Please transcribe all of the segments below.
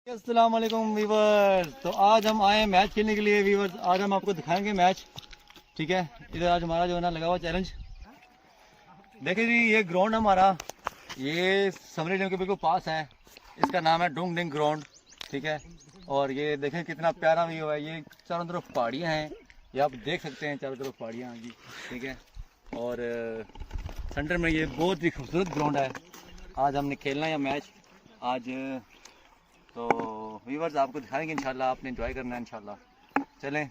अस्सलाम वालेकुम वीवर्स। तो आज हम आए मैच खेलने के लिए वीवर्स। आज हम आपको दिखाएंगे मैच, ठीक है। इधर आज हमारा जो है ना लगा हुआ चैलेंज। देखिए जी, ये ग्राउंड हमारा ये समरी डैम के बिल्कुल पास है। इसका नाम है डूंग डिंग ग्राउंड, ठीक है। और ये देखें कितना प्यारा व्यू है। ये चारों तरफ पहाड़ियाँ हैं, ये आप देख सकते हैं चारों तरफ पहाड़ियाँ जी, ठीक है। और सेंटर में ये बहुत ही खूबसूरत ग्राउंड है। आज हमने खेलना है मैच आज, तो व्यूअर्स आपको दिखाएंगे इंशाल्लाह। आपने एंजॉय करना है इंशाल्लाह। चलें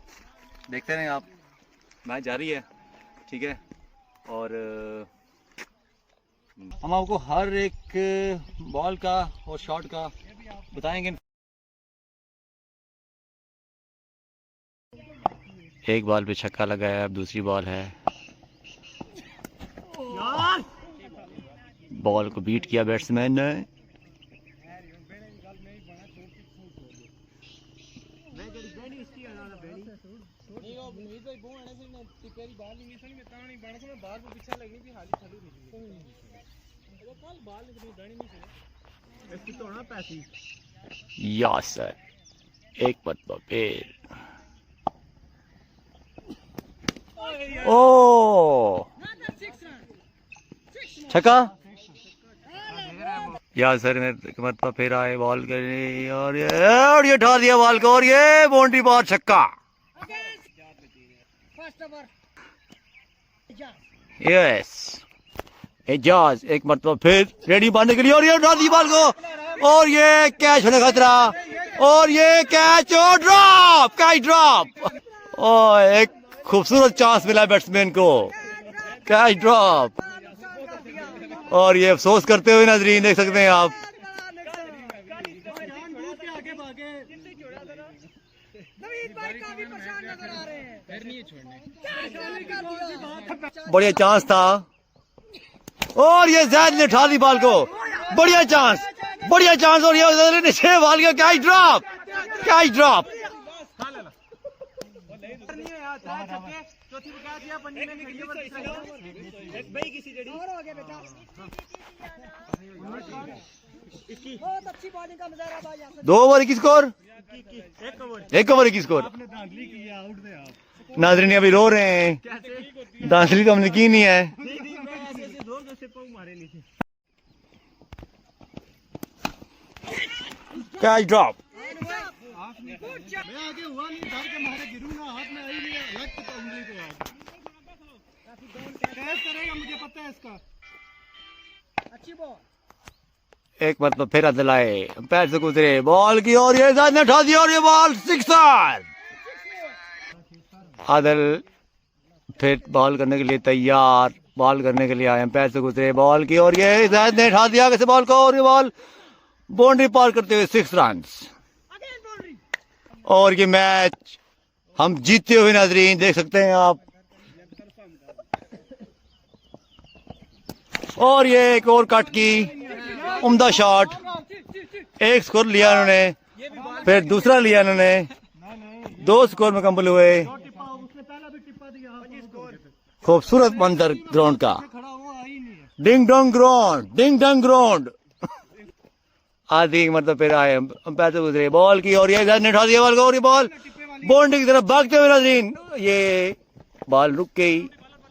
देखते रहें आप, मैच जारी है, ठीक है। और हम आपको हर एक बॉल का और शॉट का बताएंगे। एक बॉल पे छक्का लगा है, अब दूसरी बॉल है। बॉल को बीट किया बैट्समैन ने। या सर, एक मरतबा फिर। ओ छक्का। या सर ने मरतबा फिर आए बॉल करने और ये उठा दिया बॉल को और ये बाउंड्री बार छक्का। यस एजाज एक मरतबा फिर रेडी मारने के लिए और ये उठा दी बॉल को और ये कैच होने खतरा और ये कैच और ड्रॉप, कैच ड्रॉप। और एक खूबसूरत चांस मिला बैट्समैन को, कैच ड्रॉप। और ये अफसोस करते हुए नाजरीन देख सकते हैं आप। बढ़िया चांस था और ये जैद ने उठा दी बॉल को, बढ़िया चांस, बढ़िया चांस। और ये नीचे बॉल का कैच ड्रॉप, कैच ड्रॉप। दो ओवर की स्कोर, एक ओवर की स्कोर। नाजरीन अभी रो रहे हैं, दांसली तो हमने की नहीं है। Catch drop. एक मतलब फिर दिलाए, पैर से गुजरे बॉल की और ये ने उठा दिया और ये बॉल सिक्सर। आदिल फिर बॉल करने के लिए तैयार, बॉल करने के लिए आए, पैर से गुजरे बॉल की और ये जैद ने उठा दिया कैसे बॉल को और ये बॉल बाउंड्री पार करते हुए 6 रन। और ये मैच हम जीतते हुए नाजरीन देख सकते हैं आप। और ये एक और कट की उम्दा शॉट, एक स्कोर लिया उन्होंने, फिर दूसरा लिया उन्होंने, 2 स्कोर मुकम्मल हुए। खूबसूरत मंजर ग्राउंड का, ding dong ground, ding dong ground. आधी मतलब फिर आए, अंपायर से गुजरे बॉल की और ये ने उठा दिया बॉल को और ये बॉल बाउंड्री की तरफ भागते हुए नाज़रीन, ये बॉल रुक गई।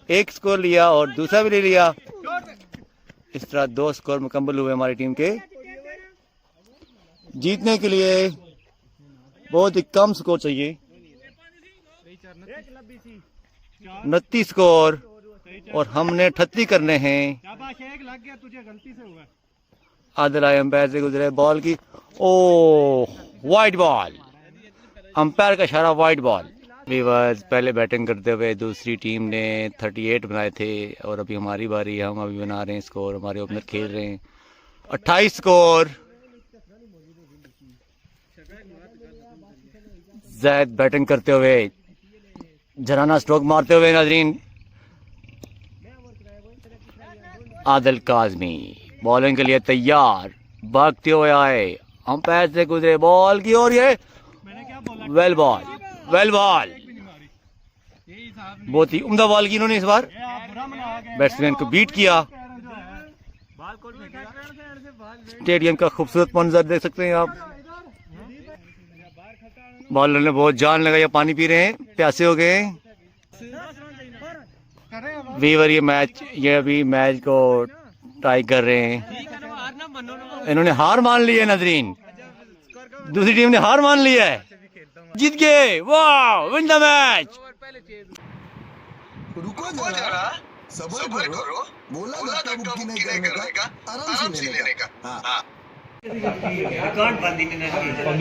एक स्कोर लिया और दूसरा भी ले लिया। इस तरह 2 स्कोर मुकम्मल हुए हमारी टीम के। जीतने के लिए बहुत ही कम स्कोर चाहिए, 29 स्कोर, और हमने 38 करने हैं। आदिल आए, अंपायर से गुजरे बॉल की, ओ वाइड बॉल, अंपायर का इशारा वाइड बॉल। वीवर्स पहले बैटिंग करते हुए दूसरी टीम ने 38 बनाए थे और अभी हमारी बारी, हम अभी बना रहे हैं स्कोर। हमारे ओपनर खेल रहे हैं, 28 स्कोर। जैद बैटिंग करते हुए, जराना स्ट्रोक मारते हुए नाजरीन। आदिल काजमी बॉलिंग के लिए तैयार, भागते हुए आए, अंपायर से गुजरे बॉल की और ये वेल बॉल, वेल बॉल। बहुत ही उम्दा बॉल की इन्होंने इस बार, बैट्समैन को बीट किया। स्टेडियम का खूबसूरत मंजर देख सकते हैं आप। बॉलर ने बहुत जान लगाई, पानी पी रहे हैं, प्यासे हो गए। वीवर ये अभी मैच को ट्राई कर रहे हैं। इन्होंने हार मान ली है नाजरीन, दूसरी टीम ने हार मान ली है, जीत गए। वाह, विन द मैच। रुको जरा, सबर करो, बोला धक्का मुक्की नहीं करने का, आराम से लेने का। हाँ।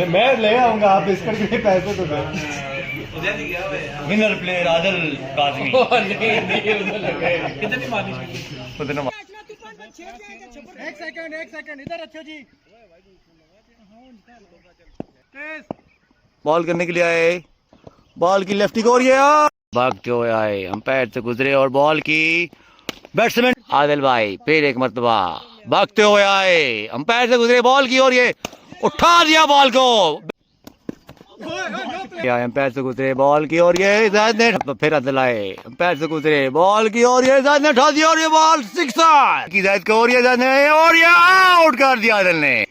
मैं ले आऊंगा, आप इसके लिए पैसे तो दो। Winner player Adil Kazmi. कितनी मालिश एक सेकंड इधर रखो जी। बॉल करने के लिए आए, बॉल की लेफ्टी को, और ये भागते हुए आए, अंपायर से गुजरे और बॉल की बैट्समैन आदिल भाई फिर एक मरतबा भागते हुए आए, अंपायर से गुजरे बॉल की, और ये उठा दिया बॉल को। अंपायर से गुजरे बॉल की, और ये जायद ने फिर आदिल आए, अंपायर से गुजरे बॉल की, और ये जायद ने उठा दिया, और ये बॉल सिक्सर की जायद को, और ये जायद ने, और ये आउट कर दिया आदिल ने।